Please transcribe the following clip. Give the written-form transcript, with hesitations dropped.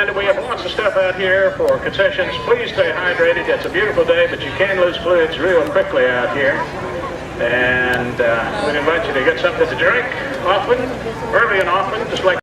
reminder, we have lots of stuff out here for concessions. Please stay hydrated. It's a beautiful day, but you can lose fluids real quickly out here. And we invite you to get something to drink often, early and often, just like